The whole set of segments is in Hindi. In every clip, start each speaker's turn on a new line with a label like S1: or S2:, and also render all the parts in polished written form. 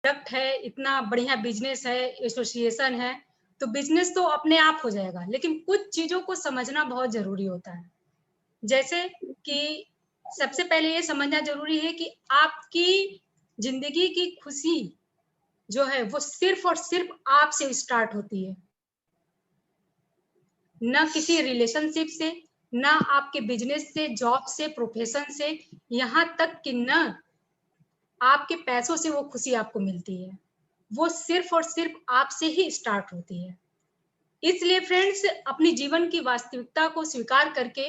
S1: प्रोडक्ट है, इतना बढ़िया बिजनेस है, एसोसिएशन है, तो बिजनेस तो अपने आप हो जाएगा, लेकिन कुछ चीजों को समझना बहुत जरूरी होता है। जैसे कि सबसे पहले ये समझना जरूरी है कि आपकी जिंदगी की खुशी जो है वो सिर्फ और सिर्फ आपसे स्टार्ट होती है, ना किसी रिलेशनशिप से, ना आपके बिजनेस से, जॉब से, प्रोफेशन से, यहाँ तक कि ना आपके पैसों से वो खुशी आपको मिलती है। वो सिर्फ और सिर्फ आपसे ही स्टार्ट होती है। इसलिए फ्रेंड्स, अपनी जीवन की वास्तविकता को स्वीकार करके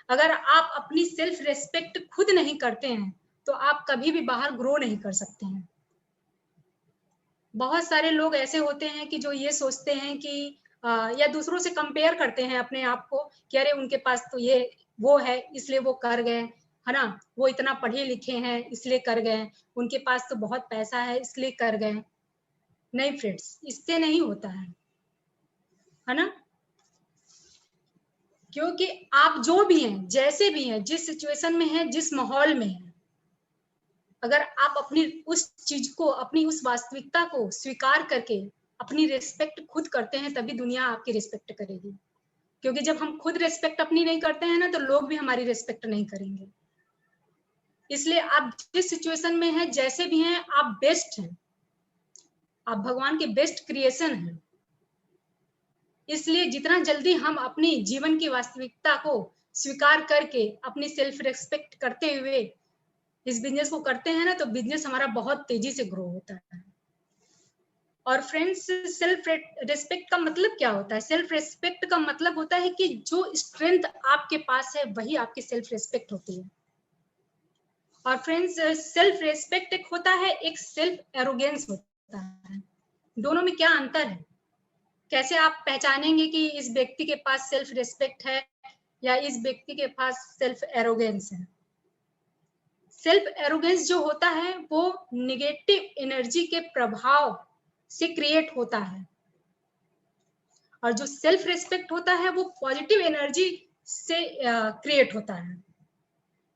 S1: अगर आप अपनी सेल्फ रेस्पेक्ट खुद नहीं करते हैं तो आप कभी भी बाहर ग्रो नहीं कर सकते हैं। बहुत सारे लोग ऐसे होते हैं कि जो ये सोचते हैं कि या दूसरों से कंपेयर करते हैं अपने आप को कि अरे उनके पास तो ये वो है इसलिए वो कर गए, है ना, वो इतना पढ़े लिखे हैं इसलिए कर गए, उनके पास तो बहुत पैसा है इसलिए कर गए। नहीं फ्रेंड्स, इससे नहीं होता है ना। क्योंकि आप जो भी हैं, जैसे भी हैं, जिस सिचुएशन में हैं, जिस माहौल में हैं, अगर आप अपनी उस चीज को, अपनी उस वास्तविकता को स्वीकार करके अपनी रिस्पेक्ट खुद करते हैं, तभी दुनिया आपकी रिस्पेक्ट करेगी। क्योंकि जब हम खुद रिस्पेक्ट अपनी नहीं करते हैं ना, तो लोग भी हमारी रिस्पेक्ट नहीं करेंगे। इसलिए आप जिस सिचुएशन में हैं, जैसे भी हैं, आप बेस्ट हैं, आप भगवान के बेस्ट क्रिएशन हैं। इसलिए जितना जल्दी हम अपनी जीवन की वास्तविकता को स्वीकार करके अपनी सेल्फ रेस्पेक्ट करते हुए इस बिजनेस को करते हैं ना, तो बिजनेस हमारा बहुत तेजी से ग्रो होता है। और फ्रेंड्स, सेल्फ रेस्पेक्ट का मतलब क्या होता है? सेल्फ रेस्पेक्ट का मतलब होता है कि जो स्ट्रेंथ आपके पास है वही आपकी सेल्फ रेस्पेक्ट होती है। और फ्रेंड्स, सेल्फ रेस्पेक्ट एक होता है, एक सेल्फ एरोगेंस होता है। दोनों में क्या अंतर है? कैसे आप पहचानेंगे कि इस व्यक्ति के पास सेल्फ रिस्पेक्ट है या इस व्यक्ति के पास सेल्फ एरोगेंस है? सेल्फ एरोगेंस जो होता है वो निगेटिव एनर्जी के प्रभाव से क्रिएट होता है, और जो सेल्फ रिस्पेक्ट होता है वो पॉजिटिव एनर्जी से क्रिएट होता है।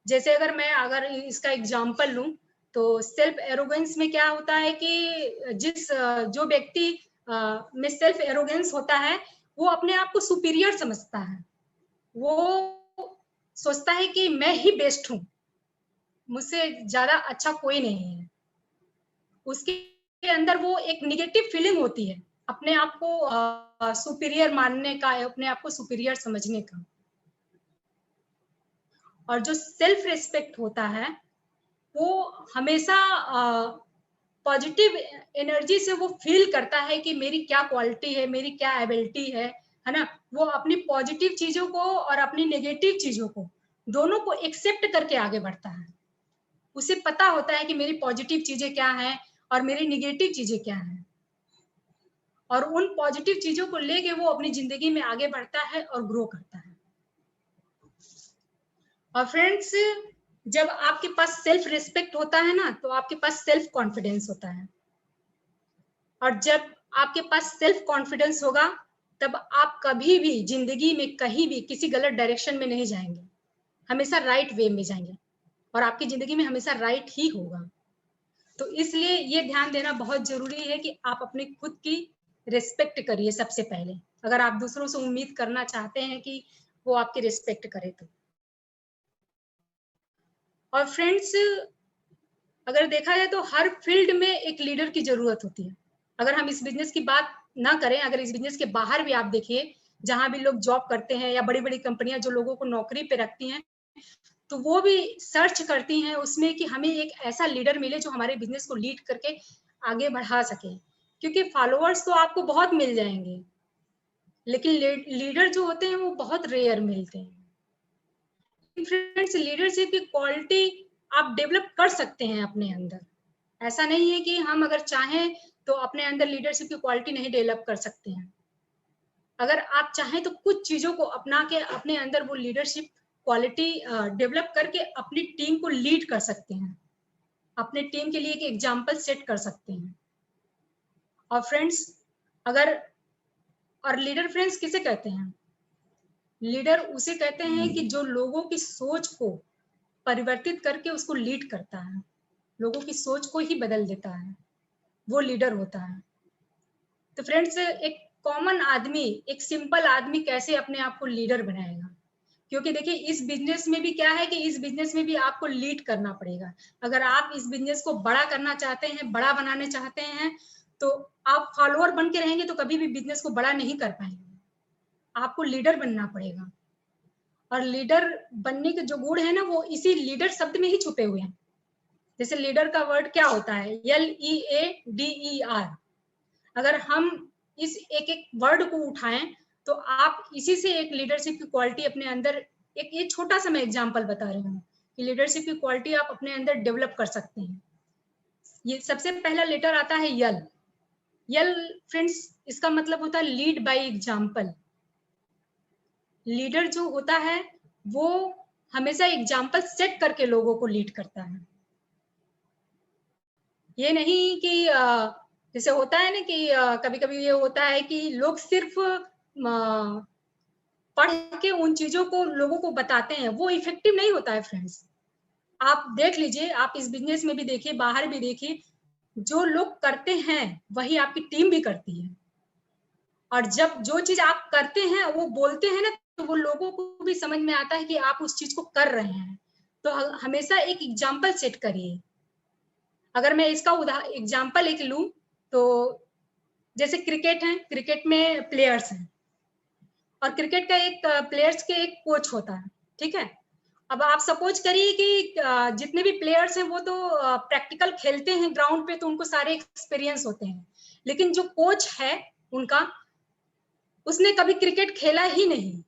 S1: जैसे अगर इसका एग्जांपल लूं, तो सेल्फ एरोगेंस में क्या होता है कि जो व्यक्ति में सेल्फ एरोगेंस होता है वो अपने आप को सुपीरियर समझता है। वो सोचता है कि मैं ही बेस्ट हूं, मुझसे ज्यादा अच्छा कोई नहीं है। उसके अंदर वो एक निगेटिव फीलिंग होती है, अपने आप को सुपीरियर मानने का, अपने आप को सुपीरियर समझने का। और जो सेल्फ रिस्पेक्ट होता है वो हमेशा पॉजिटिव एनर्जी से वो फील करता है कि मेरी क्या क्वालिटी है, मेरी क्या एबिलिटी है ना। वो अपनी पॉजिटिव चीजों को और अपनी नेगेटिव चीजों को दोनों को एक्सेप्ट करके आगे बढ़ता है। उसे पता होता है कि मेरी पॉजिटिव चीजें क्या हैं और मेरी नेगेटिव चीजें क्या हैं, और उन पॉजिटिव चीजों को लेके वो अपनी जिंदगी में आगे बढ़ता है और ग्रो करता है। और फ्रेंड्स, जब आपके पास सेल्फ रिस्पेक्ट होता है ना, तो आपके पास सेल्फ कॉन्फिडेंस होता है। और जब आपके पास सेल्फ कॉन्फिडेंस होगा तब आप कभी भी जिंदगी में कहीं भी किसी गलत डायरेक्शन में नहीं जाएंगे, हमेशा राइट वे में जाएंगे, और आपकी जिंदगी में हमेशा राइट ही होगा। तो इसलिए ये ध्यान देना बहुत जरूरी है कि आप अपने खुद की रिस्पेक्ट करिए सबसे पहले, अगर आप दूसरों से उम्मीद करना चाहते हैं कि वो आपकी रिस्पेक्ट करे तो। और फ्रेंड्स, अगर देखा जाए तो हर फील्ड में एक लीडर की जरूरत होती है। अगर हम इस बिजनेस की बात ना करें, अगर इस बिजनेस के बाहर भी आप देखिए, जहां भी लोग जॉब करते हैं या बड़ी बड़ी कंपनियां जो लोगों को नौकरी पे रखती हैं, तो वो भी सर्च करती हैं उसमें कि हमें एक ऐसा लीडर मिले जो हमारे बिजनेस को लीड करके आगे बढ़ा सके। क्योंकि फॉलोअर्स तो आपको बहुत मिल जाएंगे, लेकिन लीडर जो होते हैं वो बहुत रेयर मिलते हैं। फ्रेंड्स, लीडरशिप की क्वालिटी आप डेवलप कर सकते हैं अपने अंदर। ऐसा नहीं है कि हम अगर चाहें तो अपने अंदर लीडरशिप की क्वालिटी नहीं डेवलप कर सकते हैं। अगर आप चाहें तो कुछ चीजों को अपना के अपने अंदर वो लीडरशिप क्वालिटी डेवलप करके अपनी टीम को लीड कर सकते हैं, अपने टीम के लिए एक एग्जाम्पल सेट कर सकते हैं। और फ्रेंड्स, अगर और लीडर फ्रेंड्स किसे कहते हैं? लीडर उसे कहते हैं कि जो लोगों की सोच को परिवर्तित करके उसको लीड करता है, लोगों की सोच को ही बदल देता है। वो लीडर होता है। तो फ्रेंड्स, एक कॉमन आदमी, एक सिंपल आदमी कैसे अपने आप को लीडर बनाएगा? क्योंकि देखिए इस बिजनेस में भी क्या है कि इस बिजनेस में भी आपको लीड करना पड़ेगा। अगर आप इस बिजनेस को बड़ा करना चाहते हैं, बड़ा बनाने चाहते हैं, तो आप फॉलोअर बन के रहेंगे तो कभी भी बिजनेस को बड़ा नहीं कर पाएंगे। आपको लीडर बनना पड़ेगा। और लीडर बनने के जो गुण है ना, वो इसी लीडर शब्द में ही छुपे हुए हैं। जैसे लीडर का वर्ड क्या होता है? LEADER। अगर हम इस एक एक वर्ड को उठाएं तो आप इसी से एक लीडरशिप की क्वालिटी अपने अंदर, एक ये छोटा सा मैं एग्जांपल बता रही हूँ कि लीडरशिप की क्वालिटी आप अपने अंदर डेवलप कर सकते हैं। ये सबसे पहला लेटर आता है यल। यल फ्रेंड्स, इसका मतलब होता है लीड बाय एग्जांपल। लीडर जो होता है वो हमेशा एग्जांपल सेट करके लोगों को लीड करता है। ये नहीं कि जैसे होता है ना कि कभी कभी ये होता है कि लोग सिर्फ पढ़ के उन चीजों को लोगों को बताते हैं, वो इफेक्टिव नहीं होता है फ्रेंड्स। आप देख लीजिए, आप इस बिजनेस में भी देखिए, बाहर भी देखिए, जो लोग करते हैं वही आपकी टीम भी करती है। और जब जो चीज आप करते हैं वो बोलते हैं ना, तो वो लोगों को भी समझ में आता है कि आप उस चीज को कर रहे हैं। तो हमेशा एक एग्जाम्पल सेट करिए। अगर मैं इसका एग्जाम्पल एक लूं तो जैसे क्रिकेट है, क्रिकेट में प्लेयर्स हैं और क्रिकेट का एक प्लेयर्स के एक कोच होता है, ठीक है। अब आप सपोज करिए कि जितने भी प्लेयर्स हैं वो तो प्रैक्टिकल खेलते हैं ग्राउंड पे, तो उनको सारे एक्सपीरियंस होते हैं। लेकिन जो कोच है उनका, उसने कभी क्रिकेट खेला ही नहीं,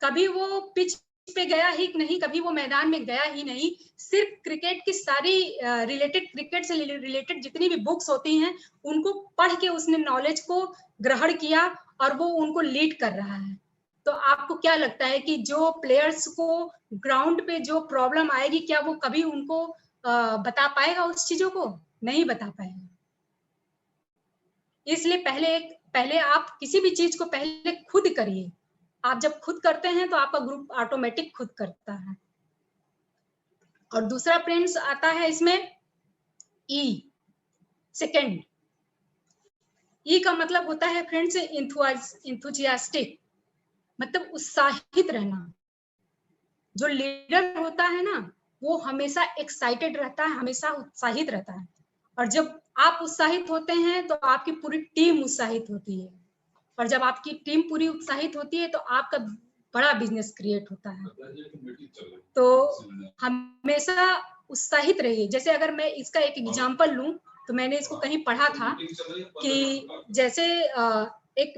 S1: कभी वो पिच पे गया ही नहीं, कभी वो मैदान में गया ही नहीं। सिर्फ क्रिकेट की सारी रिलेटेड, क्रिकेट से रिलेटेड जितनी भी बुक्स होती हैं उनको पढ़ के उसने नॉलेज को ग्रहण किया और वो उनको लीड कर रहा है। तो आपको क्या लगता है कि जो प्लेयर्स को ग्राउंड पे जो प्रॉब्लम आएगी, क्या वो कभी उनको बता पाएगा उस चीजों को? नहीं बता पाएगा। इसलिए पहले आप किसी भी चीज को पहले खुद करिए। आप जब खुद करते हैं तो आपका ग्रुप ऑटोमेटिक खुद करता है। और दूसरा फ्रेंड्स आता है इसमें ई, सेकेंड। ई का मतलब होता है फ्रेंड्स इंथुजियास्टिक, मतलब उत्साहित रहना। जो लीडर होता है ना, वो हमेशा एक्साइटेड रहता है, हमेशा उत्साहित रहता है। और जब आप उत्साहित होते हैं तो आपकी पूरी टीम उत्साहित होती है। और जब आपकी टीम पूरी उत्साहित होती है तो आपका बड़ा बिजनेस क्रिएट होता है। तो हमेशा उत्साहित रहिए। जैसे अगर मैं इसका एक एग्जांपल लूं तो मैंने इसको कहीं पढ़ा था कि जैसे एक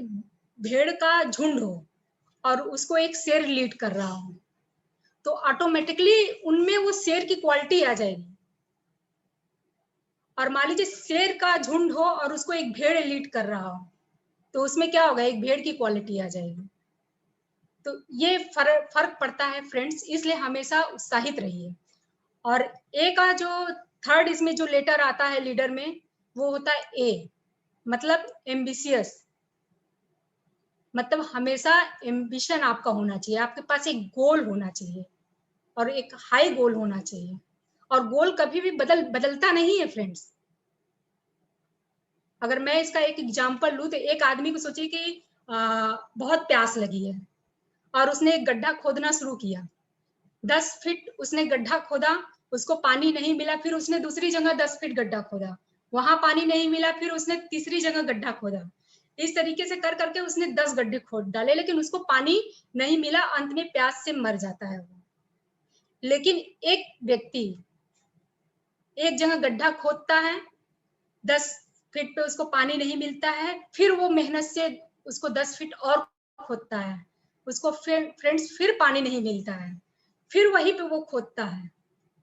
S1: भेड़ का झुंड हो और उसको एक शेर लीड कर रहा हो, तो ऑटोमेटिकली उनमें वो शेर की क्वालिटी आ जाएगी। और मान लीजिए शेर का झुंड हो और उसको एक भेड़ लीड कर रहा हो, तो उसमें क्या होगा? एक भेड़ की क्वालिटी आ जाएगी। तो ये फर्क पड़ता है फ्रेंड्स, इसलिए हमेशा उत्साहित रहिए। और ए का जो थर्ड इसमें जो लेटर आता है लीडर में, वो होता है ए, मतलब एम्बिशियस। मतलब हमेशा एम्बिशन आपका होना चाहिए, आपके पास एक गोल होना चाहिए और एक हाई गोल होना चाहिए। और गोल कभी भी बदलता नहीं है फ्रेंड्स। अगर मैं इसका एक एग्जांपल लूं तो एक आदमी को सोचिए कि बहुत प्यास लगी है और उसने एक गड्ढा खोदना शुरू किया। 10 फीट उसने गड्ढा खोदा, उसको पानी नहीं मिला, फिर उसने दूसरी जगह 10 फीट गड्ढा खोदा, वहां पानी नहीं मिला, फिर उसने तीसरी जगह गड्ढा खोदा। इस तरीके से कर करके उसने 10 गड्ढे खोद डाले, लेकिन उसको पानी नहीं मिला, अंत में प्यास से मर जाता है वो। लेकिन एक व्यक्ति एक जगह गड्ढा खोदता है, 10 फीट पे उसको पानी नहीं मिलता है, फिर वो मेहनत से उसको 10 फीट और खोदता है, उसको फिर फ्रेंड्स फिर पानी नहीं मिलता है, फिर वहीं पे वो खोदता है,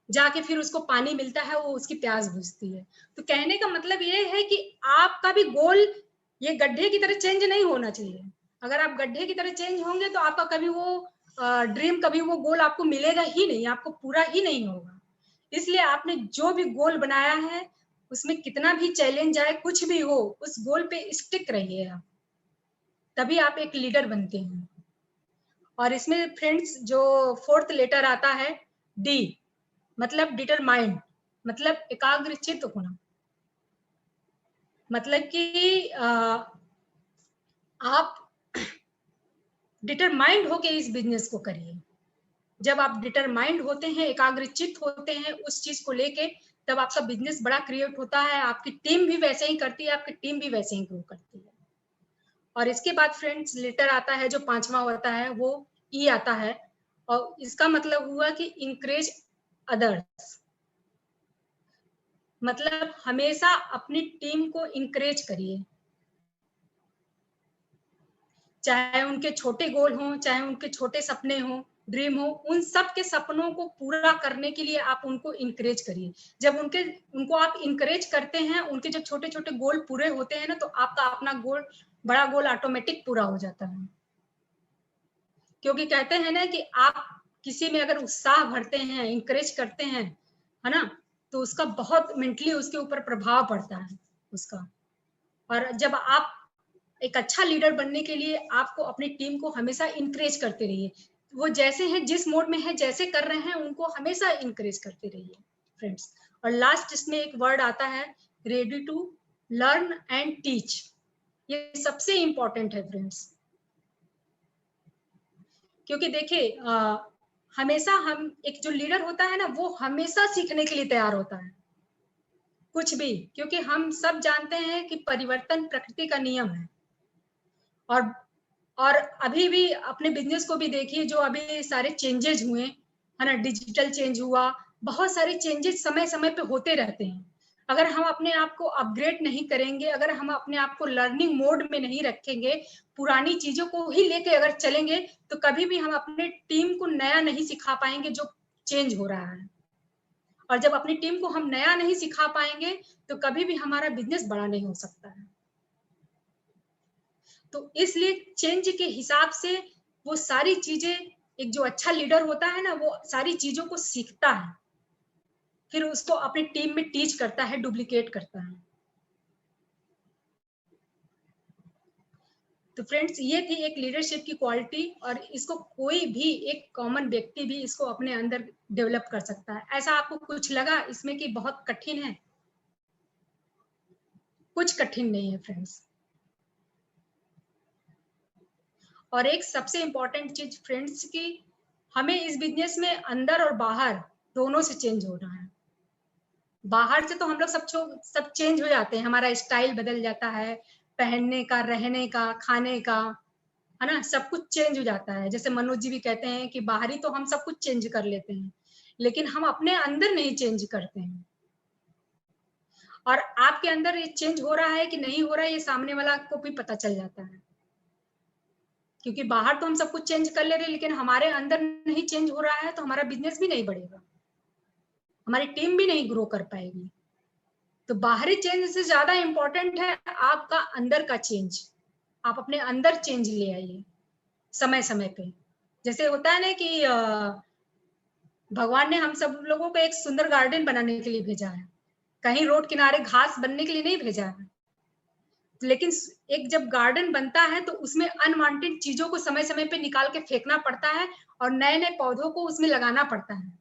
S1: जाके फिर उसको पानी मिलता है, वो उसकी प्यास बुझती है। तो कहने का मतलब ये है कि आपका भी गोल ये गड्ढे की तरह चेंज नहीं होना चाहिए। अगर आप गड्ढे की तरह चेंज होंगे तो आपका कभी वो ड्रीम, कभी वो गोल आपको मिलेगा ही नहीं, आपको पूरा ही नहीं होगा। इसलिए आपने जो भी गोल बनाया है उसमें कितना भी चैलेंज आए, कुछ भी हो, उस गोल पे स्टिक रहिए आप, तभी आप एक लीडर बनते हैं। और इसमें फ्रेंड्स जो फोर्थ लेटर आता है डी, मतलब डिटरमाइंड, मतलब एकाग्रचित्त होना। मतलब कि आप डिटरमाइंड होके इस बिजनेस को करिए। जब आप डिटरमाइंड होते हैं, एकाग्रचित होते हैं उस चीज को लेके, तब आपका बिजनेस बड़ा क्रिएट होता है, आपकी टीम भी वैसे ही करती है, आपकी टीम भी वैसे ही ग्रो करती है। और इसके बाद फ्रेंड्स लेटर आता है, जो 5वां होता है, वो ई आता है, और इसका मतलब हुआ कि इंकरेज अदर्स। मतलब हमेशा अपनी टीम को इंकरेज करिए, चाहे उनके छोटे गोल हों, चाहे उनके छोटे सपने हों, ड्रीम हो, उन सब के सपनों को पूरा करने के लिए आप उनको इंकरेज करिए। जब उनको आप इंकरेज करते हैं, उनके जब छोटे छोटे गोल पूरे होते हैं ना, तो आपका अपना गोल, बड़ा गोल ऑटोमेटिक पूरा हो जाता है। क्योंकि कहते हैं ना कि आप किसी में अगर उत्साह भरते हैं, इंकरेज करते हैं, है ना, तो उसका बहुत मेंटली उसके ऊपर प्रभाव पड़ता है उसका। और जब आप एक अच्छा लीडर बनने के लिए आपको अपनी टीम को हमेशा इंकरेज करते रहिए। वो जैसे हैं, जिस मोड में है, जैसे कर रहे हैं, उनको हमेशा इंकरेज करते रहिए फ्रेंड्स। और लास्ट इसमें एक वर्ड आता है, ready to learn and teach. ये सबसे इंपॉर्टेंट है फ्रेंड्स, क्योंकि देखिए हमेशा हम, एक जो लीडर होता है ना, वो हमेशा सीखने के लिए तैयार होता है कुछ भी, क्योंकि हम सब जानते हैं कि परिवर्तन प्रकृति का नियम है। और अभी भी अपने बिजनेस को भी देखिए, जो अभी सारे चेंजेस हुए है ना, डिजिटल चेंज हुआ, बहुत सारे चेंजेस समय समय पे होते रहते हैं। अगर हम अपने आप को अपग्रेड नहीं करेंगे, अगर हम अपने आप को लर्निंग मोड में नहीं रखेंगे, पुरानी चीजों को ही लेके अगर चलेंगे, तो कभी भी हम अपने टीम को नया नहीं सिखा पाएंगे जो चेंज हो रहा है। और जब अपनी टीम को हम नया नहीं सिखा पाएंगे, तो कभी भी हमारा बिजनेस बड़ा नहीं हो सकता है। तो इसलिए चेंज के हिसाब से वो सारी चीजें, एक जो अच्छा लीडर होता है ना, वो सारी चीजों को सीखता है, फिर उसको अपनी टीम में टीच करता है, डुप्लीकेट करता है। तो फ्रेंड्स, ये थी एक लीडरशिप की क्वालिटी, और इसको कोई भी एक कॉमन व्यक्ति भी इसको अपने अंदर डेवलप कर सकता है। ऐसा आपको कुछ लगा इसमें कि बहुत कठिन है? कुछ कठिन नहीं है फ्रेंड्स। और एक सबसे इंपॉर्टेंट चीज फ्रेंड्स, की हमें इस बिजनेस में अंदर और बाहर दोनों से चेंज होना है। बाहर से तो हम लोग सब चेंज हो जाते हैं, हमारा स्टाइल बदल जाता है, पहनने का, रहने का, खाने का, है ना, सब कुछ चेंज हो जाता है। जैसे मनोज जी भी कहते हैं कि बाहरी तो हम सब कुछ चेंज कर लेते हैं, लेकिन हम अपने अंदर नहीं चेंज करते हैं। और आपके अंदर ये चेंज हो रहा है कि नहीं हो रहा है, ये सामने वाला को भी पता चल जाता है। क्योंकि बाहर तो हम सब कुछ चेंज कर ले रहे हैं, लेकिन हमारे अंदर नहीं चेंज हो रहा है, तो हमारा बिजनेस भी नहीं बढ़ेगा, हमारी टीम भी नहीं ग्रो कर पाएगी। तो बाहरी चेंज से ज्यादा इंपॉर्टेंट है आपका अंदर का चेंज। आप अपने अंदर चेंज ले आइए समय समय पे। जैसे होता है ना कि भगवान ने हम सब लोगों को एक सुंदर गार्डन बनाने के लिए भेजा है, कहीं रोड किनारे घास बनने के लिए नहीं भेजा है। लेकिन एक जब गार्डन बनता है, तो उसमें अनवांटेड चीजों को समय समय पे निकाल के फेंकना पड़ता है, और नए नए पौधों को उसमें लगाना पड़ता है।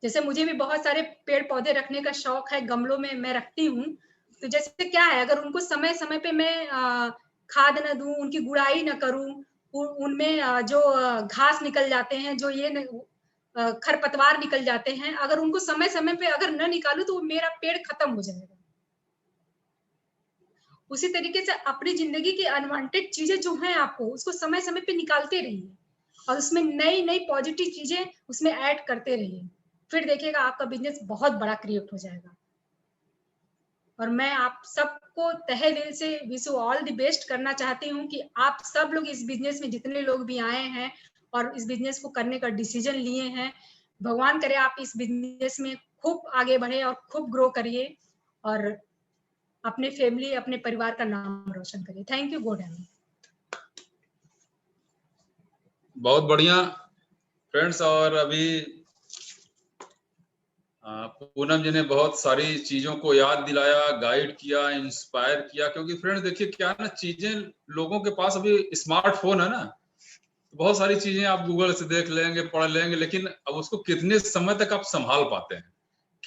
S1: जैसे मुझे भी बहुत सारे पेड़ पौधे रखने का शौक है, गमलों में मैं रखती हूँ। तो जैसे क्या है, अगर उनको समय समय पे मैं खाद न दूं, उनकी गुड़ाई न करूं, उनमें जो घास निकल जाते हैं, जो ये खरपतवार निकल जाते हैं, अगर उनको समय समय पे अगर न निकालूं, तो मेरा पेड़ खत्म हो जाएगा। उसी तरीके से अपनी जिंदगी की अनवांटेड चीजें जो हैं, आपको उसको समय समय पे निकालते रहिए, और उसमें नई नई पॉजिटिव चीजें उसमें ऐड करते रहिए। फिर देखिएगा आपका बिजनेस बहुत बड़ा क्रिएट हो जाएगा। और मैं आप सबको तहे दिल से wish you all the best करना चाहती हूँ कि आप सब लोग इस बिजनेस में, जितने लोग भी आए हैं और इस बिजनेस को करने का डिसीजन लिए हैं, भगवान करे आप इस बिजनेस में खूब आगे बढ़े और खूब ग्रो करिए, और अपने फैमिली, अपने परिवार का नाम रोशन करिए। Thank you. गुड।
S2: बहुत बढ़िया फ्रेंड्स। और अभी पूनम जी ने बहुत सारी चीजों को याद दिलाया, गाइड किया, इंस्पायर किया। क्योंकि फ्रेंड्स देखिए क्या ना, चीजें लोगों के पास अभी स्मार्टफोन है ना, तो बहुत सारी चीजें आप गूगल से देख लेंगे, पढ़ लेंगे, लेकिन अब उसको कितने समय तक आप संभाल पाते हैं,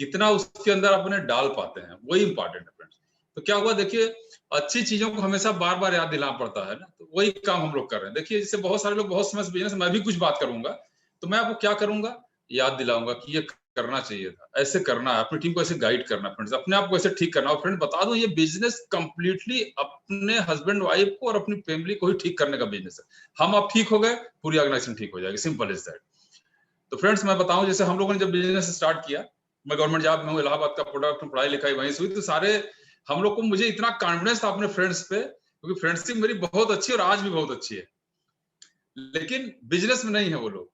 S2: कितना उसके अंदर अपने डाल पाते हैं, वही इंपॉर्टेंट है फ्रेंड्स। तो क्या हुआ, देखिए अच्छी चीजों को हमेशा बार बार याद दिलाना पड़ता है ना, तो वही काम हम लोग कर रहे हैं। देखिए जैसे बहुत सारे लोग बहुत समय से बिजनेस, मैं भी कुछ बात करूंगा तो मैं आपको क्या करूंगा, याद दिलाऊंगा कि ये करना चाहिए था, ऐसे करना है, अपनी टीम को ऐसे गाइड करना है फ्रेंड्स, अपने आप को ऐसे ठीक करना है। और फ्रेंड बता दूं, ये बिजनेस कंप्लीटली अपने हस्बैंड वाइफ को और अपनी फैमिली को ही ठीक करने का बिजनेस है। हम आप ठीक हो गए, पूरी ऑर्गेनाइजेशन ठीक हो जाएगी, सिंपल इज दैट। तो फ्रेंड्स मैं बताऊं, जैसे हम लोगों ने जब बिजनेस स्टार्ट किया, मैं गवर्नमेंट जॉब में हूँ, इलाहाबाद का प्रोडक्ट, पढ़ाई लिखाई वहीं से हुई, तो सारे हम लोग को, मुझे इतना कॉन्फिडेंस था अपने फ्रेंड्स पे, क्योंकि फ्रेंडशिप मेरी बहुत अच्छी है और आज भी बहुत अच्छी है, लेकिन बिजनेस में नहीं है वो लोग।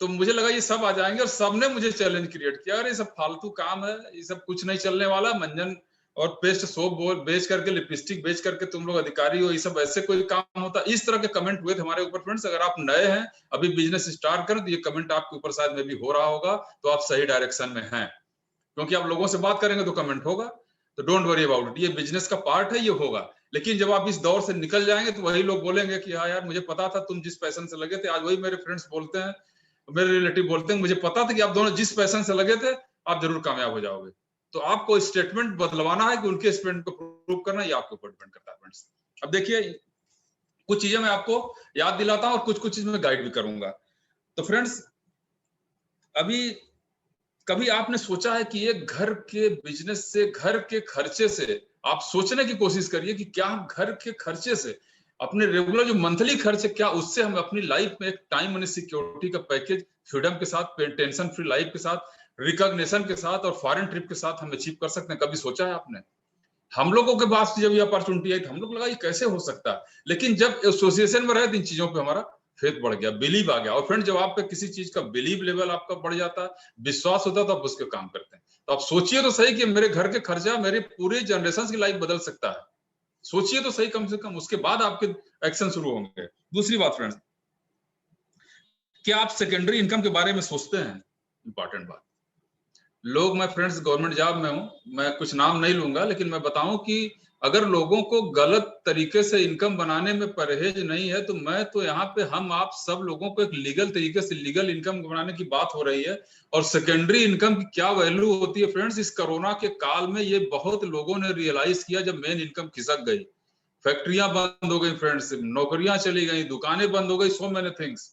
S2: तो मुझे लगा ये सब आ जाएंगे और सबने मुझे चैलेंज क्रिएट किया, अरे ये सब फालतू काम है, ये सब कुछ नहीं चलने वाला, मंजन और पेस्ट सोप बेच करके, लिपस्टिक बेच करके तुम लोग अधिकारी हो, ये सब ऐसे कोई काम होता। इस तरह के कमेंट हुए थे हमारे ऊपर फ्रेंड्स। अगर आप नए हैं, अभी बिजनेस स्टार्ट करें, तो ये कमेंट आपके ऊपर शायद में भी हो रहा होगा, तो आप सही डायरेक्शन में हैं, क्योंकि आप लोगों से बात करेंगे तो कमेंट होगा। तो डोंट वरी अबाउट इट, ये बिजनेस का पार्ट है, ये होगा। लेकिन जब आप इस दौर से निकल जाएंगे तो वही लोग बोलेंगे कि हाँ यार, मुझे पता था तुम जिस पैशन से लगे थे। आज वही मेरे फ्रेंड्स बोलते हैं, मेरे रिलेटिव बोलते हैं, मुझे पता था कि आप दोनों जिस पैशन से लगे थे, आप जरूर कामयाब हो जाओगे। तो आपको स्टेटमेंट बदलवाना है कि उनके स्टेटमेंट को प्रूव करना, ये आपके ऊपर डिपेंड करता है फ्रेंड्स। अब देखिए कुछ चीजें मैं आपको याद दिलाता हूं और कुछ कुछ चीज में गाइड भी करूंगा। तो फ्रेंड्स, अभी कभी आपने सोचा है कि ये घर के बिजनेस से, घर के खर्चे से, आप सोचने की कोशिश करिए कि क्या हम घर के खर्चे से, अपने रेगुलर जो मंथली खर्च है, क्या उससे हम अपनी लाइफ में एक टाइम मनी सिक्योरिटी का पैकेज, फ्रीडम के साथ, टेंशन फ्री लाइफ के साथ, रिकॉग्निशन के साथ और फॉरेन ट्रिप के साथ हम अचीव कर सकते हैं? कभी सोचा है आपने? हम लोगों के पास जब ये अपॉर्चुनिटी आई तो हम लोग लगा ये कैसे हो सकता है, लेकिन जब एसोसिएशन में रहे तो इन चीजों पे हमारा फेथ बढ़ गया, बिलीव आ गया। और फ्रेंड, जब आप पे किसी चीज का बिलीव लेवल आपका बढ़ जाता है, विश्वास होता है, तो आप उसके काम करते हैं। तो आप सोचिए तो सही कि मेरे घर के खर्चा मेरे पूरे जनरेशन की लाइफ बदल सकता है। सोचिए तो सही कम से कम, उसके बाद आपके एक्शन शुरू होंगे। दूसरी बात फ्रेंड्स, क्या आप सेकेंडरी इनकम के बारे में सोचते हैं? इंपॉर्टेंट बात। लोग, मैं फ्रेंड्स गवर्नमेंट जॉब में हूं, मैं कुछ नाम नहीं लूंगा, लेकिन मैं बताऊं कि अगर लोगों को गलत तरीके से इनकम बनाने में परहेज नहीं है, तो मैं तो यहाँ पे हम आप सब लोगों को एक लीगल तरीके से लीगल इनकम बनाने की बात हो रही है। और सेकेंडरी इनकम की क्या वैल्यू होती है फ्रेंड्स, इस कोरोना के काल में ये बहुत लोगों ने रियलाइज किया, जब मेन इनकम खिसक गई, फैक्ट्रियां बंद हो गई फ्रेंड्स, नौकरियां चली गई, दुकानें बंद हो गई, सो मेनी थिंग्स।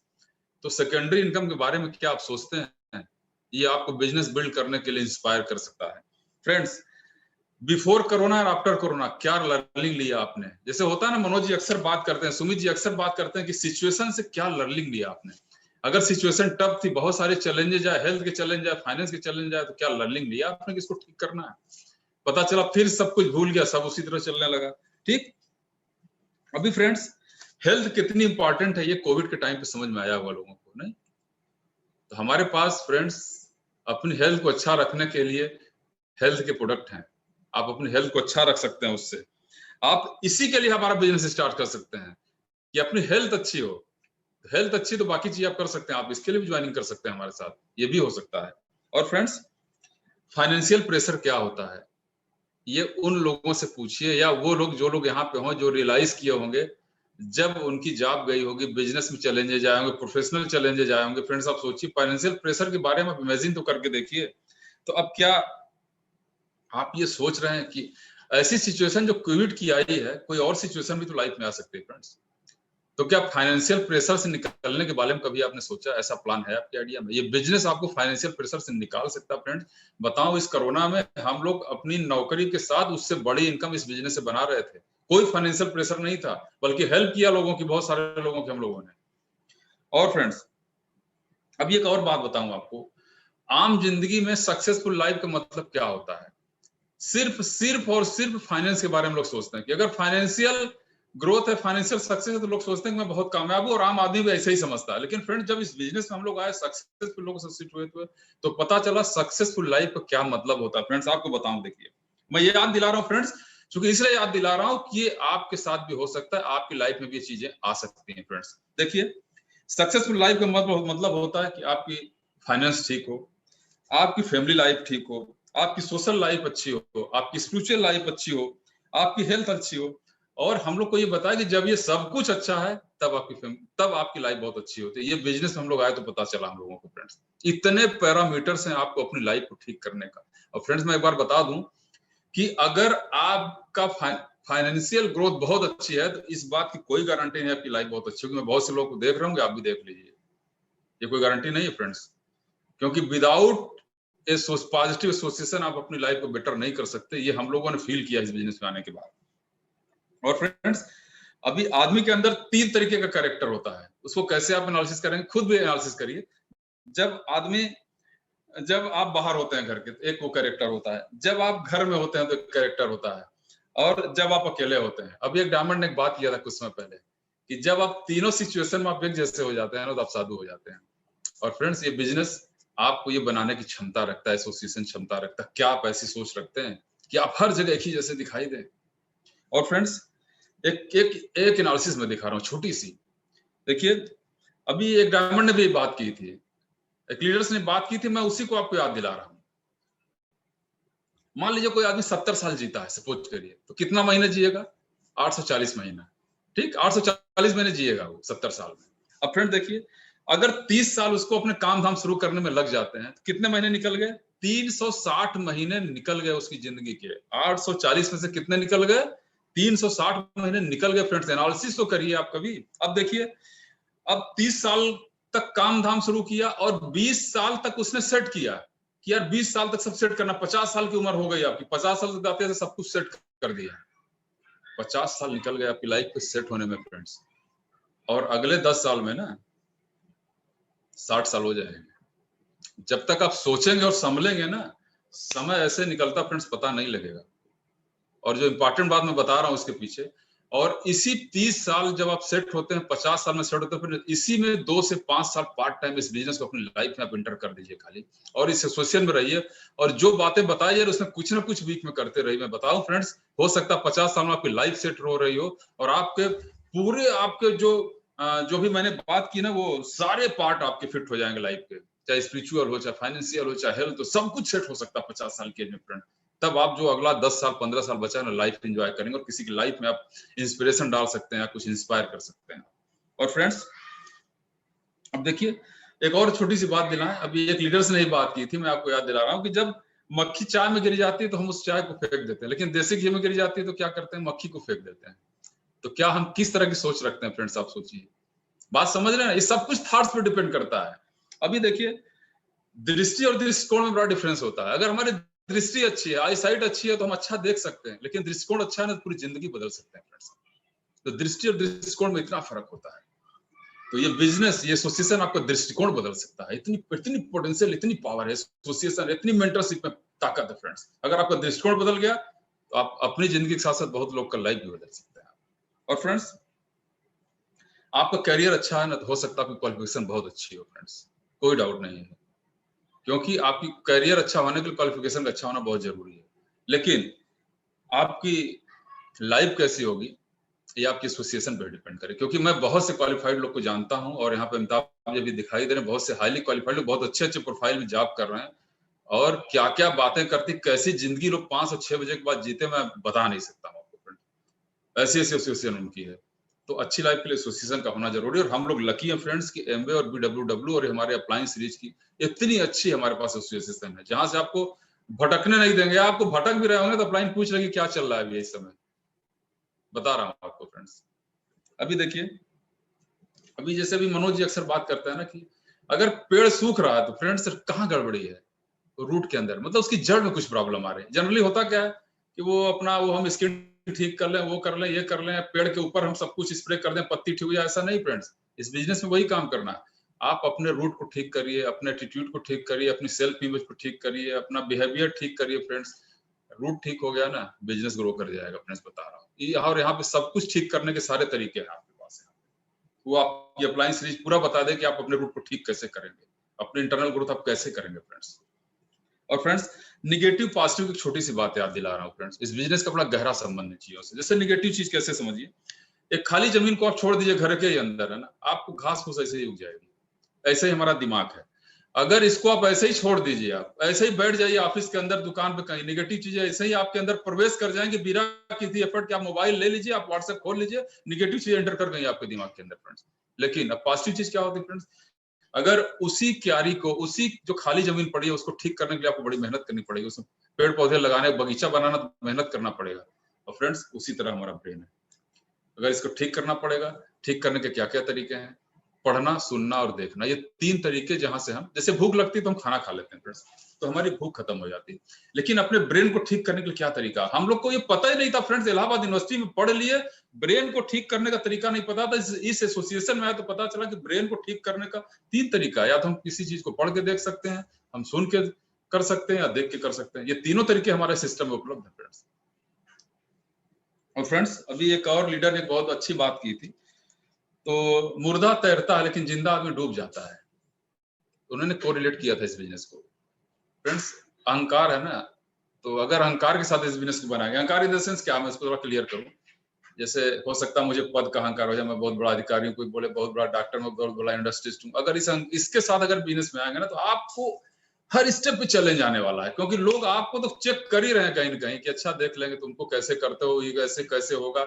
S2: तो सेकेंडरी इनकम के बारे में क्या आप सोचते हैं? ये आपको बिजनेस बिल्ड करने के लिए इंस्पायर कर सकता है। फ्रेंड्स, बिफोर कोरोना और आफ्टर कोरोना क्या लर्निंग लिया आपने? जैसे होता है ना, मनोज जी अक्सर बात करते हैं, सुमित जी अक्सर बात करते हैं कि सिचुएशन से क्या लर्निंग लिया आपने? अगर सिचुएशन टफ थी, बहुत सारे चैलेंजेस आए, हेल्थ के चैलेंज आए, फाइनेंस के चैलेंज आए, तो क्या लर्निंग लिया आपने कि इसको ठीक करना है? पता चला फिर सब कुछ भूल गया, सब उसी तरह चलने लगा। ठीक, अभी फ्रेंड्स, हेल्थ कितनी इंपॉर्टेंट है ये कोविड के टाइम पे समझ में आया हुआ लोगों को, नहीं? तो हमारे पास फ्रेंड्स अपनी हेल्थ को अच्छा रखने के लिए हेल्थ के प्रोडक्ट हैं। आप अपनी हेल्थ को अच्छा रख सकते हैं उससे। आप इसी के लिए हमारा बिजनेस स्टार्ट कर सकते हैं कि अपनी हेल्थ अच्छी हो। हेल्थ अच्छी तो बाकी चीज आप कर सकते हैं, आप इसके लिए भी ज्वाइनिंग कर सकते हैं हमारे साथ, ये भी हो सकता है। और फ्रेंड्स, फाइनेंशियल प्रेशर क्या होता है, ये उन लोगों से पूछिए, या वो लोग जो लोग यहाँ पे हों, जो रियलाइज किए होंगे जब उनकी जॉब गई होगी, बिजनेस में चैलेंजेस आए होंगे, प्रोफेशनल चैलेंजेस आए होंगे। फ्रेंड्स, आप सोचिए फाइनेंशियल प्रेशर के बारे में, इमेजिन तो करके देखिए। तो अब क्या आप ये सोच रहे हैं कि ऐसी सिचुएशन जो कोविड की आई है, कोई और सिचुएशन भी तो लाइफ में आ सकती है फ्रेंड्स? तो क्या फाइनेंशियल प्रेशर से निकलने के बारे में कभी आपने सोचा? ऐसा प्लान है आपके आइडिया में? ये बिजनेस आपको फाइनेंशियल प्रेशर से निकाल सकता है फ्रेंड्स। बताओ, इस कोरोना में हम लोग अपनी नौकरी के साथ उससे बड़ी इनकम इस बिजनेस से बना रहे थे, कोई फाइनेंशियल प्रेशर नहीं था, बल्कि हेल्प किया लोगों की, बहुत सारे लोगों की हम लोगों ने। और फ्रेंड्स, अब एक और बात बताऊं आपको, आम जिंदगी में सक्सेसफुल लाइफ का मतलब क्या होता है? सिर्फ और सिर्फ फाइनेंस के बारे में लोग सोचते हैं कि अगर फाइनेंशियल ग्रोथ है, फाइनेंशियल सक्सेस है, तो लोग सोचते हैं कि मैं बहुत कामयाब हूं, और आम आदमी भी ऐसे ही समझता है। लेकिन फ्रेंड, जब इस बिजनेस में हम लोग आए, सक्सेसफुल लोगों से सिचुएट हुए, तो पता चला सक्सेसफुल लाइफ का क्या मतलब होता है। फ्रेंड्स, आपको बताऊं, देखिए, मैं ये याद दिला रहा हूं फ्रेंड्स, क्योंकि इसलिए याद दिला रहा हूं कि ये आपके साथ भी हो सकता है, आपकी लाइफ में भी ये चीजें आ सकती हैं। फ्रेंड्स देखिए, सक्सेसफुल लाइफ का मतलब होता है कि आपकी फाइनेंस ठीक हो, आपकी फैमिली लाइफ ठीक हो, आपकी सोशल लाइफ अच्छी हो, आपकी स्पिरिचुअल लाइफ अच्छी हो, आपकी हेल्थ अच्छी हो। और हम लोग को ये बताया कि जब ये सब कुछ अच्छा है, तब आपकी लाइफ बहुत अच्छी होती है। ये बिजनेस में हम लोग आए तो पता चला हम लोगों को फ्रेंड्स, इतने पैरामीटर्स हैं आपको अपनी लाइफ को ठीक करने का। और फ्रेंड्स मैं एक बार बता दूं कि अगर आपका फाइनेंशियल ग्रोथ बहुत अच्छी है तो इस बात की कोई गारंटी नहीं है आपकी लाइफ बहुत अच्छी होगी। मैं बहुत से लोगों को देख रहा हूँ, आप भी देख लीजिए, ये कोई गारंटी नहीं है फ्रेंड्स, क्योंकि विदाउट ए पॉजिटिव एसोसिएशन आप अपनी लाइफ को बेटर नहीं कर सकते। ये हम लोगों ने फील किया इस बिजनेस में आने के बाद। और फ्रेंड्स अभी आदमी के अंदर 3 तरीके का कैरेक्टर होता है, उसको कैसे आप एनालिसिस करेंगे, खुद भी एनालिसिस करिए। जब आप बाहर होते हैं घर के तो एक वो कैरेक्टर होता है, जब आप घर में होते हैं तो एक कैरेक्टर होता है, और जब आप अकेले होते हैं। अभी एक डायमंड ने एक बात किया था कुछ समय पहले कि जब आप तीनों सिचुएशन में आप एक जैसे हो जाते हैं ना तो आप साधु हो जाते हैं। और फ्रेंड्स ये बिजनेस आपको ये बनाने की क्षमता रखता है, एसोसिएशन क्षमता रखता है। क्या आप ऐसी सोच रखते हैं कि आप हर जगह एक ही जैसे दिखाई दें? और फ्रेंड्स एक एनालिसिस में दिखा रहा हूँ छोटी सी, देखिए अभी एक डायमंड ने भी बात की थी, एक लीडर्स ने बात की थी, मैं उसी को आपको याद दिला रहा हूं। मान लीजिए कोई आदमी 70 साल जीता है, सपोज करिए, तो कितना महीने जिएगा? 840 महीना, ठीक, 840 महीने जिएगा वो 70 साल में। अब फ्रेंड देखिए, अगर 30 साल उसको अपने काम धाम शुरू करने में लग जाते हैं तो कितने महीने निकल गए? 360 महीने निकल गए उसकी जिंदगी के। 840 में से कितने निकल गए? 360 महीने निकल गए। फ्रेंड्स एनालिसिस तो करिए आप कभी। अब देखिए, अब 30 साल तक काम धाम शुरू किया और 20 साल तक उसने सेट किया कि यार 20 साल तक सब सेट करना। 50 साल की उम्र हो गई आपकी, 50 साल तक आते थे सब कुछ सेट कर दिया, 50 साल निकल गए आपकी लाइफ पे सेट होने में फ्रेंड्स। और अगले 10 साल में ना 60 साल हो जाएंगे। जब तक आप सोचेंगे और संभलेंगे ना, समय ऐसे निकलता फ्रेंड्स पता नहीं लगेगा। और जो इंपॉर्टेंट बात मैं बता रहा हूं उसके पीछे, और इसी 30 साल जब आप सेट होते हैं, 50 साल में सेट होते हैं, फिर इसी में 2 से 5 साल पार्ट टाइम इस बिजनेस को अपनी लाइफ में आप इंटर कर दीजिए खाली, और इस एसोसिएशन में रहिए। और जो बातें बताई है उसमें कुछ ना कुछ वीक में करते रहिए। मैं बताऊं फ्रेंड्स, हो सकता है 50 साल में आपकी लाइफ सेट हो रही हो और आपके पूरे आपके जो भी मैंने बात की ना, वो सारे पार्ट आपके फिट हो जाएंगे लाइफ के, चाहे स्पिरिचुअल हो, चाहे फाइनेंशियल हो, चाहे हेल्थ हो, सब कुछ सेट हो सकता है 50 साल के एज में फ्रेंड। तब आप जो अगला 10 साल 15 साल बचा है ना, लाइफ एंजॉय करेंगे और किसी की लाइफ में आप इंस्पिरेशन डाल सकते हैं, कुछ इंस्पायर कर सकते हैं। और फ्रेंड्स अब देखिए, एक और छोटी सी बात दिलाएं, अभी एक लीडर्स ने ही बात की थी, मैं आपको याद दिला रहा हूं कि जब मक्खी चाय में गिर जाती है तो हम उस चाय को फेंक देते हैं, लेकिन देसी घी में गिर जाती है तो क्या करते हैं? मक्खी को फेंक देते हैं। तो क्या हम किस तरह की सोच रखते हैं फ्रेंड्स, आप सोचिए। बात समझ रहे हैं? ये सब कुछ थॉट्स पे डिपेंड करता है। अभी देखिए, दृष्टि और दृष्टिकोण में बड़ा डिफरेंस होता है। अगर हमारी दृष्टि अच्छी है, आई साइट अच्छी है तो हम अच्छा देख सकते हैं, लेकिन दृष्टिकोण अच्छा है ना तो पूरी जिंदगी बदल सकते हैं फ्रेंड्स। तो दृष्टि और दृष्टिकोण में इतना फर्क होता है। तो ये बिजनेस, ये एसोसिएशन आपका दृष्टिकोण बदल सकता है। इतनी पोटेंशियल, इतनी पावर है एसोसिएशन, इतनी मेंटरशिप में ताकत है फ्रेंड्स। अगर आपका दृष्टिकोण बदल गया तो आप अपनी जिंदगी के साथ साथ बहुत लोग का लाइफ भी बदल सकते हैं। और फ्रेंड्स आपका करियर अच्छा है ना तो हो सकता है आपकी क्वालिफिकेशन बहुत अच्छी हो फ्रेंड्स, कोई डाउट नहीं है, क्योंकि आपकी करियर अच्छा होने के लिए क्वालिफिकेशन अच्छा होना बहुत जरूरी है। लेकिन आपकी लाइफ कैसी होगी ये आपकी एसोसिएशन पर डिपेंड करे। क्योंकि मैं बहुत से क्वालिफाइड लोग को जानता हूं और यहाँ पे अमिताभ जी भी दिखाई दे रहे हैं, बहुत से हाईली क्वालिफाइड लोग बहुत अच्छे अच्छे प्रोफाइल में जॉब कर रहे हैं, और क्या क्या बातें करती, कैसी जिंदगी लोग 5 और 6 बजे के बाद जीते, मैं बता नहीं सकता हूँ आपको फ्रेंड। ऐसी ऐसी एसोसिएशन उनकी है। तो अच्छी लाइफ के लिए एसोसिएशन का होना जरूरी है। और हम लोग लकी हैं फ्रेंड्स की एमवे और BWW और हमारे अप्लायंस सीरीज की इतनी अच्छी हमारे पास एसोसिएशन है, जहां से आपको भटकने नहीं देंगे। आपको भटक भी रहे होंगे तो अप्लायंस पूछ लेंगे क्या चल रहा है अभी इस समय, बता रहा हूं आपको फ्रेंड्स। अभी देखिए, अभी जैसे अभी मनोज जी अक्सर बात करते हैं ना कि अगर पेड़ सूख रहा है तो फ्रेंड्स कहाँ गड़बड़ी है? रूट के अंदर, मतलब उसकी जड़ में कुछ प्रॉब्लम आ रही है। जनरली होता क्या है कि वो अपना वो हम स्किन ठीक कर लें, वो कर लें, ये कर लें, पेड़ के ऊपर हम सब कुछ स्प्रे कर दें, पत्ती ठीक हो जाए, ऐसा नहीं फ्रेंड्स। इस बिजनेस में वही काम करना है। आप अपने रूट को ठीक करिए, अपने एटीट्यूड को ठीक करिए, अपनी सेल्फ इमेज को ठीक करिए, अपना बिहेवियर ठीक करिए फ्रेंड्स। रूट ठीक हो गया ना, बिजनेस ग्रो कर जाएगा फ्रेंड्स, बता रहा हूँ। और यहाँ पे सब कुछ ठीक करने के सारे तरीके हैं आपके पास। वो आपकी अप्लायंस सीरीज पूरा बता दे कि आप अपने रूट को ठीक कैसे करेंगे, अपने इंटरनल ग्रोथ आप कैसे करेंगे फ्रेंड्स। और फ्रेंड्स निगेटिव पॉजिटिव की छोटी सी बात याद दिला रहा हूँ फ्रेंड्स। इस बिजनेस का बड़ा गहरा संबंध है चीजों से। जैसे निगेटिव चीज कैसे समझिए, एक खाली जमीन को आप छोड़ दीजिए घर के ही अंदर, है ना, आपको घास फूस ऐसे ही उग जाएगी। ऐसे ही हमारा दिमाग है। अगर इसको आप ऐसे ही छोड़ दीजिए, आप ऐसे ही बैठ जाइए ऑफिस के अंदर, दुकान पे, कहीं नेगेटिव चीजें ऐसे ही आपके अंदर प्रवेश कर जाएंगे बिना किसी एफर्ट के। आप मोबाइल ले लीजिए, आप व्हाट्सएप खोल लीजिए, नेगेटिव चीजें एंटर कर गई आपके दिमाग के अंदर फ्रेंड्स। लेकिन अब पॉजिटिव चीज क्या होती है फ्रेंड्स, अगर उसी क्यारी को, उसी जो खाली जमीन पड़ी है उसको ठीक करने के लिए आपको बड़ी मेहनत करनी पड़ेगी, उसमें पेड़ पौधे लगाने, बगीचा बनाना, तो मेहनत करना पड़ेगा। और फ्रेंड्स उसी तरह हमारा ब्रेन है, अगर इसको ठीक करना पड़ेगा, ठीक करने के क्या क्या तरीके हैं, पढ़ना, सुनना और देखना, ये 3 तरीके, जहां से हम, जैसे भूख लगती है तो हम खाना खा लेते हैं फ्रेंड्स, तो हमारी भूख खत्म हो जाती है। लेकिन अपने ब्रेन को ठीक करने के लिए क्या तरीका, हम लोग को ये पता ही नहीं था फ्रेंड्स। इलाहाबाद यूनिवर्सिटी में पढ़ लिए, ब्रेन को ठीक करने का तरीका नहीं पता था। इस एसोसिएशन में आया तो पता चला कि ब्रेन को ठीक करने का 3 तरीका है। या तो हम किसी चीज को पढ़ के देख सकते हैं, हम सुन के कर सकते हैं, या देख के कर सकते हैं। ये तीनों तरीके हमारे सिस्टम में उपलब्ध है फ्रेंड्स। और फ्रेंड्स अभी एक और लीडर ने बहुत अच्छी बात की थी, तो मुर्दा तैरता है लेकिन जिंदा आदमी डूब जाता है। उन्होंने कोरिलेट किया था इस बिजनेस को। फ्रेंड्स अहंकार है ना, तो अगर अहंकार के साथ इस बिजनेस को बनाएंगे, अहंकार इन द सेंस क्या, मैं इसको थोड़ा क्लियर करूं। जैसे हो सकता है मुझे पद का अहंकार हो जाए, मैं बहुत बड़ा अधिकारी हूं, कोई बोले बहुत बड़ा डॉक्टर, मैं बहुत बड़ा इंडस्ट्रिस्ट हूं। अगर इसके साथ अगर बिजनेस में आएंगे ना, तो आपको हर स्टेप पे चैलेंज आने वाला है, क्योंकि लोग आपको तो चेक कर ही रहे हैं कहीं ना कहीं कि अच्छा देख लेंगे तुमको कैसे करते हो, ये कैसे कैसे होगा,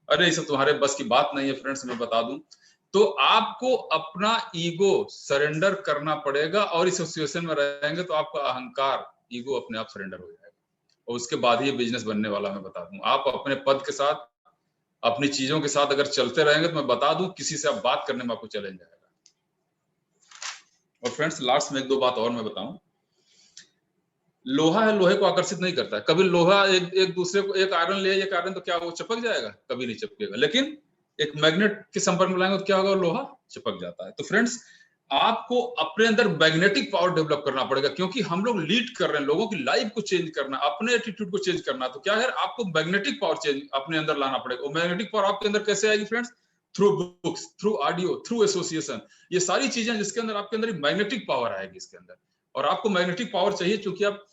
S2: अरे ये सब तुम्हारे बस की बात नहीं है फ्रेंड्स, मैं बता दूं। तो आपको अपना ईगो सरेंडर करना पड़ेगा, और इस सिचुएशन में रहेंगे तो आपका अहंकार, ईगो अपने आप सरेंडर हो जाएगा, और उसके बाद ही बिजनेस बनने वाला। मैं बता दूं, आप अपने पद के साथ, अपनी चीजों के साथ अगर चलते रहेंगे, तो मैं बता दूं किसी से आप बात करने में आपको चैलेंज आएगा। और फ्रेंड्स लास्ट में 1-2 बात और मैं बताऊं। लोहा है, लोहे को आकर्षित नहीं करता है। कभी लोहा एक दूसरे को, एक आयरन ले, एक आयरन, तो क्या वो चिपक जाएगा? कभी नहीं चिपकेगा। लेकिन एक मैग्नेट के संपर्क में लाएंगे तो क्या होगा? लोहा चिपक जाता है। तो फ्रेंड्स आपको अपने अंदर मैग्नेटिक पावर डेवलप करना पड़ेगा, क्योंकि हम लोग लीड कर रहे हैं, लोगों की लाइफ को चेंज करना, अपने एटीट्यूड को चेंज करना। तो क्या है, आपको मैग्नेटिक पावर चेंज अपने अंदर लाना पड़ेगा। और मैग्नेटिक पावर आपके अंदर कैसे आएगी friends? Through books, through audio, through association. ये सारी चीजें जिसके अंदर आपके अंदर मैग्नेटिक पावर आएगी इसके अंदर। और आपको मैग्नेटिक पावर चाहिए क्योंकि आप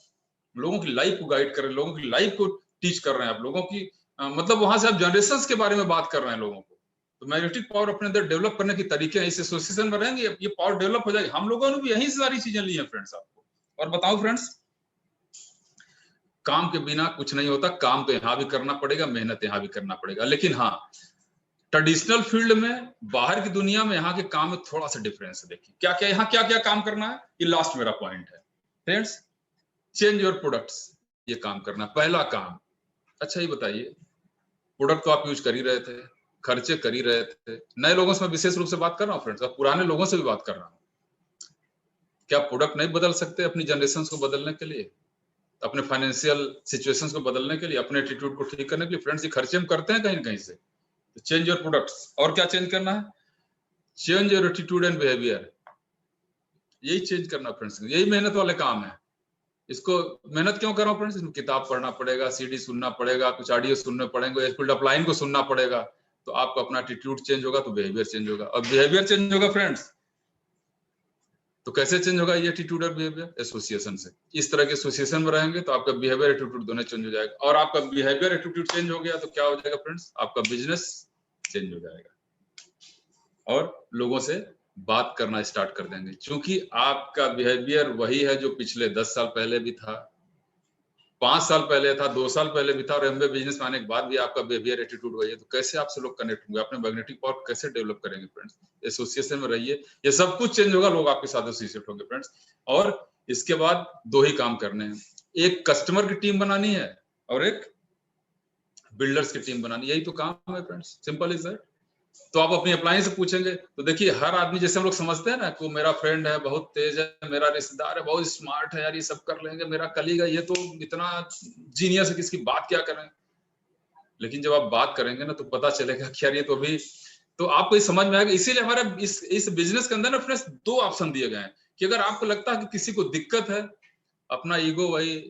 S2: लोगों की लाइफ को गाइड कर रहे हैं, लोगों की लाइफ को टीच कर रहे हैं आप, लोगों की मतलब वहां से आप जनरेशंस के बारे में बात कर रहे हैं लोगों को। तो मैग्नेटिक पावर अपने अंदर डेवलप करने की तरीके हैं, इस एसोसिएशन में रहेंगे ये पावर डेवलप हो जाएगी। हम लोगों ने भी यही सारी चीजें ली हैं फ्रेंड्स आपको। और बताओ फ्रेंड्स, काम के बिना कुछ नहीं होता, काम तो यहाँ भी करना पड़ेगा, मेहनत यहाँ भी करना पड़ेगा। लेकिन हाँ, ट्रेडिशनल फील्ड में, बाहर की दुनिया में, यहाँ के काम में थोड़ा सा डिफरेंस है। देखिए क्या क्या यहाँ क्या क्या काम करना है, ये लास्ट मेरा पॉइंट है फ्रेंड्स। चेंज योर प्रोडक्ट्स, ये काम करना पहला काम। अच्छा ये बताइए, प्रोडक्ट तो आप यूज कर ही रहे थे, खर्चे कर ही रहे थे। नए लोगों से मैं विशेष रूप से बात कर रहा हूँ फ्रेंड्स, और पुराने लोगों से भी बात कर रहा हूँ। क्या प्रोडक्ट नहीं बदल सकते अपनी जनरेशन को बदलने के लिए, अपने फाइनेंशियल सिचुएशंस को बदलने के लिए, अपने एटीट्यूड को ठीक करने के लिए? फ्रेंड्स ये खर्चे हम करते हैं कहीं ना कहीं से। तो चेंज योर प्रोडक्ट्स। और क्या चेंज करना है? Change your attitude and behaviour. यही चेंज करना फ्रेंड्स, यही मेहनत वाले काम है। इसको मेहनत क्यों कर रहा हूँ फ्रेंड्स? इसमें किताब पढ़ना पड़ेगा, सीडी सुनना पड़ेगा, कुछ ऑडियो सुनने पड़ेंगे, फील्ड ऑफ लाइन को सुनना पड़ेगा। तो आपका अपना एटीट्यूड चेंज होगा तो बिहेवियर चेंज होगा, और बिहेवियर चेंज होगा फ्रेंड्स तो कैसे चेंज होगा ये एटीट्यूड और बिहेवियर? एसोसिएशन से। इस तरह के एसोसिएशन में रहेंगे तो आपका बिहेवियर एटीट्यूड दोनों चेंज हो जाएगा। और आपका बिहेवियर एटीट्यूड चेंज हो गया तो क्या हो जाएगा फ्रेंड्स? आपका बिजनेस चेंज हो जाएगा, और लोगों से बात करना स्टार्ट कर देंगे, क्योंकि आपका बिहेवियर वही है जो पिछले 10 साल पहले भी था, 5 साल पहले था, 2 साल पहले भी था, और एमबीए बिजनेस में आने के बाद भी आपका बिहेवियर एटीट्यूड वही है। तो कैसे आपसे लोग कनेक्ट होंगे, अपने मैग्नेटिक पावर कैसे डेवलप करेंगे फ्रेंड्स? एसोसिएशन में रहिए, ये सब कुछ चेंज होगा, लोग आपके साथ एसोसिएट होंगे फ्रेंड्स। और इसके बाद 2 ही काम करने हैं, एक कस्टमर की टीम बनानी है और एक बिल्डर्स की टीम बनानी, यही तो काम है फ्रेंड्स, सिंपल इज दैट। तो आप अपनी अप्लायंस से पूछेंगे तो देखिए, हर आदमी जैसे हम लोग समझते हैं ना कि मेरा फ्रेंड है, बहुत तेज है, मेरा रिश्तेदार है, बहुत स्मार्ट है, यार ये सब कर लेंगे, मेरा कलीग है, ये तो इतना जीनियस है, किसकी बात क्या करें। लेकिन जब आप बात करेंगे ना तो पता चलेगा कि यार ये तो अभी, तो आपको ये समझ में आएगा। इसीलिए हमारे इस बिजनेस के अंदर ना फ्रेंड्स 2 ऑप्शन दिए गए हैं कि अगर आपको लगता है कि किसी को दिक्कत है, अपना ईगो वही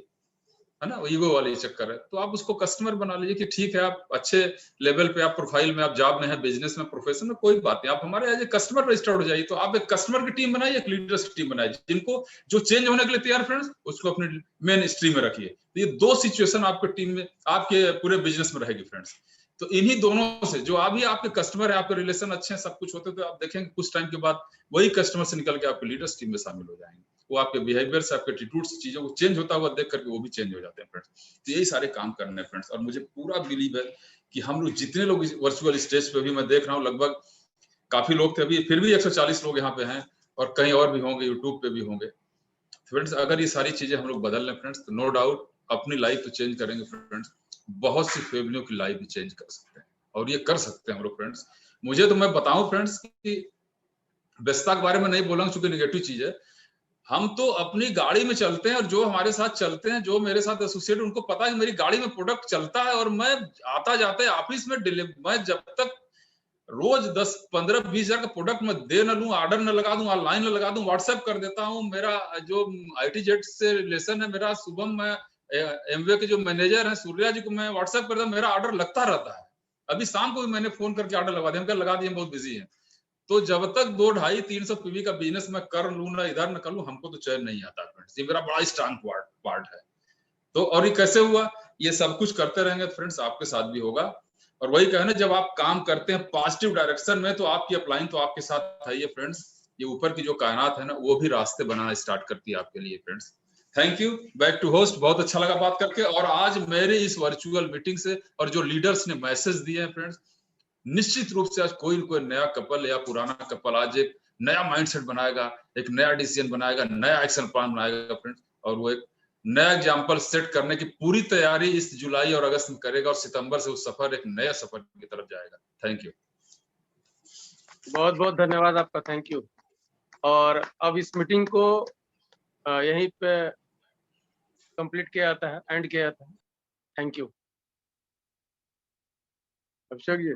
S2: है ना, ईगो वाली चक्कर है, तो आप उसको कस्टमर बना लीजिए कि ठीक है, आप अच्छे लेवल पे, आप प्रोफाइल में, आप जॉब में है, बिजनेस में, प्रोफेशन में, कोई बात नहीं, आप हमारे एज ए कस्टमर रजिस्टर्ड हो जाइए। तो आप एक कस्टमर की टीम बनाइए, एक लीडर्स की टीम बनाइए, जिनको जो चेंज होने के लिए तैयार फ्रेंड्स, उसको अपने मेन स्ट्रीम में रखिए। तो ये 2 सिचुएशन आपके टीम में, आपके पूरे बिजनेस में रहेगी फ्रेंड्स। तो इन्हीं दोनों से जो अभी आपके कस्टमर है, आपके रिलेशन अच्छे हैं, सब कुछ होते तो आप देखेंगे कुछ टाइम के बाद वही कस्टमर से निकल के आपके लीडर्स टीम में शामिल हो जाएंगे। वो आपके बिहेवियर से, आपके एटीट्यूड से चीजों को चेंज होता हुआ देख करके वो भी चेंज हो जाते हैं फ्रेंड्स। तो यही सारे काम करने हैं फ्रेंड्स, और मुझे पूरा बिलीव है कि हम लोग जितने लोग वर्चुअल स्टेज पे भी मैं देख रहा हूँ, लगभग काफी लोग थे, अभी फिर भी 140 लोग यहाँ पे हैं, और कहीं और भी होंगे, यूट्यूब पे भी होंगे। फ्रेंड्स अगर ये सारी चीजें हम लोग बदल लें फ्रेंड्स, तो नो डाउट अपनी लाइफ तो चेंज करेंगे फ्रेंड्स, बहुत सी फैमिलियों की लाइफ भी चेंज कर सकते हैं, और ये कर सकते हैं हम लोग फ्रेंड्स। मुझे तो मैं बताऊं फ्रेंड्स कि व्यस्तता के बारे में नहीं बोलूंगा क्योंकि नेगेटिव चीज है। हम तो अपनी गाड़ी में चलते हैं, और जो हमारे साथ चलते हैं, जो मेरे साथ एसोसिएट, उनको पता है कि मेरी गाड़ी में प्रोडक्ट चलता है, और मैं आता जाते ऑफिस में मैं जब तक रोज 10, 15, 20 हजार का प्रोडक्ट मैं दे न लूं, ऑर्डर न लगा दूं, ऑनलाइन न लगा दूं, व्हाट्सएप कर देता हूं। मेरा जो आईटी जेट से रिलेशन है मेरा, शुभम, मैं एमवे के जो मैनेजर हैं सूर्या जी को मैं व्हाट्सएप करता हूं, मेरा ऑर्डर लगता रहता है। अभी शाम को भी मैंने फोन करके ऑर्डर लगा दिया, लगा दिए, बहुत बिजी है। तो जब तक 2, 250, 300 पीवी का बिजनेस मैं कर लूं ना, इधर न कर लूं, हमको तो चैन नहीं आता फ्रेंड्स। ये मेरा बड़ा स्ट्रांग पार्ट है। तो और ये कैसे हुआ? ये सब कुछ करते रहेंगे फ्रेंड्स, आपके साथ भी होगा। और वही कहना, जब आप काम करते हैं पॉजिटिव डायरेक्शन में, तो आपकी अपलाइन तो आपके साथ है ये फ्रेंड्स। ये ऊपर की जो कायनात है ना, वो भी रास्ते बनाना स्टार्ट करती है आपके लिए friends. Thank you, back to host. बहुत अच्छा लगा बात करके। और आज मेरे इस वर्चुअल मीटिंग से, और जो लीडर्स ने मैसेज दिए हैं फ्रेंड्स, निश्चित रूप से आज कोई न कोई नया कपल या पुराना कपल आज एक नया माइंडसेट बनाएगा, एक नया डिसीजन बनाएगा, नया एक्शन प्लान बनाएगा फ्रेंड्स, और वो एक नया एग्जाम्पल सेट करने की पूरी तैयारी इस जुलाई और अगस्त में करेगा, और सितंबर से उस सफर, एक नया सफर की तरफ जाएगा। Thank you.
S3: बहुत बहुत धन्यवाद आपका, थैंक यू। और अब इस मीटिंग को यहीं पे कंप्लीट किया जाता है, एंड किया जाता है। Thank you Abhishek ji.